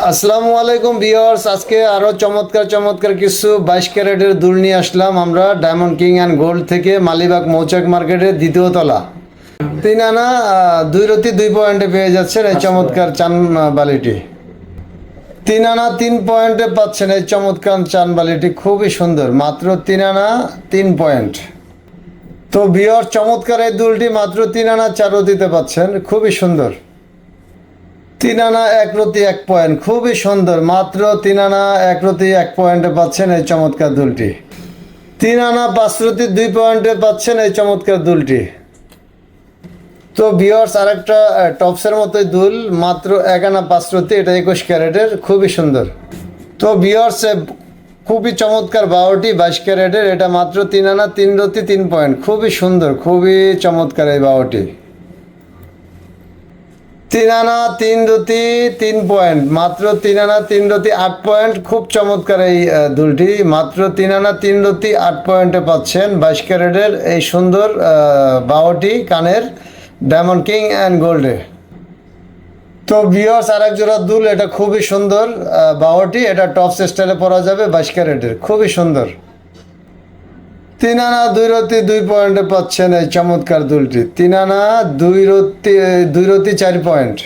আসসালামু আলাইকুম ভিউয়ার্স, আজকে আরো চমৎকার চমৎকার কিছু 22 ক্যারেটের দুল নিয়ে আসলাম আমরা ডায়মন্ড কিং অ্যান্ড গোল্ড থেকে, মালিবাগ মৌচাক মার্কেটের দ্বিতীয় তলা। 3 আনা 2 রতি 2 পয়েন্টে পেয়ে যাচ্ছেন এই চমৎকার চান বালিটি। 3 আনা 3 পয়েন্টে পাচ্ছেন এই চমৎকার চান বালিটি, খুবই সুন্দর, মাত্র 3 আনা 3 পয়েন্ট। তো ভিউয়ার্স, চমৎকার এই দুলটি মাত্র 3 আনা 4 রতিতে পাচ্ছেন, খুবই সুন্দর। 3 আনা 1 রতি 1 পয়েন্ট, খুবই সুন্দর, মাত্র 3 আনা 1 রতি 1 পয়েন্টে পাচ্ছেন এই চমৎকার দুলটি। 3 আনা 5 রতি 2 পয়েন্টে পাচ্ছেন এই চমৎকার দুলটি। তো ভিউয়ার্স, আরেকটা টপসের মতোই দুল, মাত্র 1 আনা 5 রতি, এটা 21 ক্যারেটের, খুবই সুন্দর। তো ভিউয়ার্স, খুবই চমৎকার বাউটি 22 ক্যারেটের, এটা মাত্র 3 আনা 3 রতি 3 পয়েন্ট, খুবই সুন্দর, খুবই চমৎকার এই বাউটি। 3 আনা 3 রতি 3 পয়েন্ট, মাত্র 3 আনা 3 রতি 8 পয়েন্ট, খুব চমৎকার এই দুলটি, মাত্র 3 আনা 3 রতি 8 পয়েন্টে পাচ্ছেন 22 ক্যারেটের এই সুন্দর বাউটি কানের ডায়মন্ড কিং অ্যান্ড গোল্ডে। তো ভিউয়ার্স, আরেক জোড়া দুল, এটা খুবই সুন্দর বাউটি, এটা টপস স্টাইলে পরা যাবে 22 ক্যারেটের, খুবই সুন্দর। 3 আনা 2 রতি 2 পয়েন্টে পাচ্ছেন এই চমৎকার দুলটি। 3 আনা 2 রতি 4 পয়েন্ট।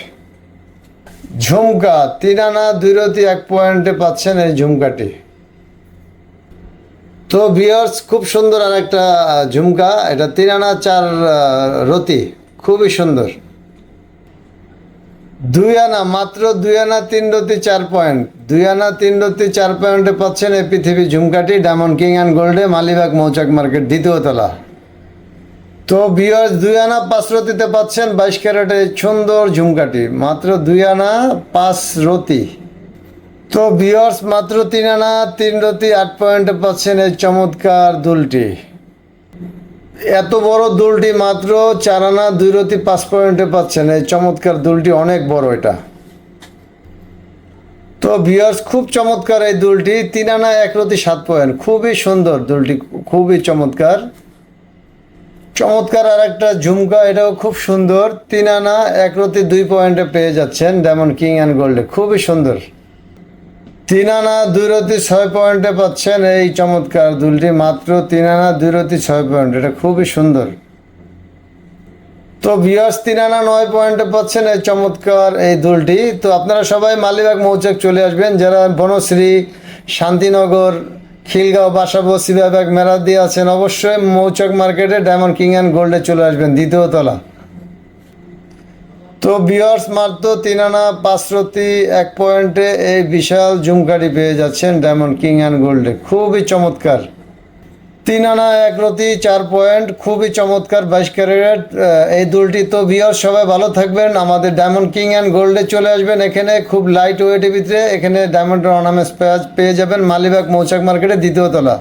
ঝুমকা 3 আনা 2 রতি 1 পয়েন্টে পাচ্ছেন এই ঝুমকাটি। তো ভিউয়ার্স, খুব সুন্দর আর একটা ঝুমকা, এটা 3 আনা 4 রতি, খুবই সুন্দর। 2 আনা, মাত্র 2 আনা 3 রতি 4 পয়েন্ট, 2 আনা 3 রতি 4 পয়েন্টে পাচ্ছেন এই পৃথিবী ঝুমকাটি ডায়মন্ড কিং অ্যান্ড গোল্ডে, মালিবাগ মৌচাক মার্কেট দ্বিতীয় তলা। তো ভিউয়ার্স, 2 আনা 5 রতিতে পাচ্ছেন 22 ক্যারেটের সুন্দর ঝুমকাটি, মাত্র 2 আনা 5 রতি। তো ভিউয়ার্স, মাত্র 3 আনা 3 রতি 8 পয়েন্টে পাচ্ছেন এই চমৎকার দুলটি। এত বড় দুলটি মাত্র 4 আনা 2 রতি 5 পয়েন্টে পাচ্ছেন এই চমৎকার দুলটি, অনেক বড় এটা। তো ভিউয়ার্স, খুব চমৎকার এই দুলটি, 3 আনা 1 রতি 7 পয়েন্ট, খুবই সুন্দর দুলটি, খুবই চমৎকার। চমৎকার আর একটা ঝুমকা, এটাও খুব সুন্দর, 3 আনা 1 রতি 2 পয়েন্টে পেয়ে যাচ্ছেন ডায়মন্ড কিং অ্যান্ড গোল্ডে, খুবই সুন্দর। 3 আনা 2 রতি 6 পয়েন্টে পাচ্ছেন এই চমৎকার দুলটি, মাত্র 3 আনা 2 রতি 6 পয়েন্ট, এটা খুবই সুন্দর। তো ভিউয়ার্স, 3 আনা 9 পয়েন্টে পাচ্ছেন এই চমৎকার এই দুলটি। তো আপনারা সবাই মালিবাগ মৌচাক চলে আসবেন, যারা বনশ্রী, শান্তিনগর, খিলগাঁও, বাসাবো, সিবাবাগ, মেরাদি আছেন, অবশ্যই মৌচাক মার্কেটে ডায়মন্ড কিং অ্যান্ড গোল্ডে চলে আসবেন, দ্বিতীয় তলা। তো ভিউয়ার্স, মাত্র 3 আনা 5 রতি 1 পয়েন্টে এই বিশাল ঝুমকাটি পেয়ে যাচ্ছেন ডায়মন্ড কিং অ্যান্ড গোল্ডে, খুবই চমৎকার। 3 আনা 1 রতি 4 পয়েন্ট, খুবই চমৎকার 22 ক্যারেট এই দুলটি। তো ভিউয়ার্স, সবাই ভালো থাকবেন, আমাদের ডায়মন্ড কিং অ্যান্ড গোল্ডে চলে আসবেন, এখানে খুব লাইট ওয়েটের ভিতরে এখানে ডায়মন্ডের অর্নামেন্টস পেয়ে যাবেন, মালিবাগ মৌচাক মার্কেটে দ্বিতীয় তলা।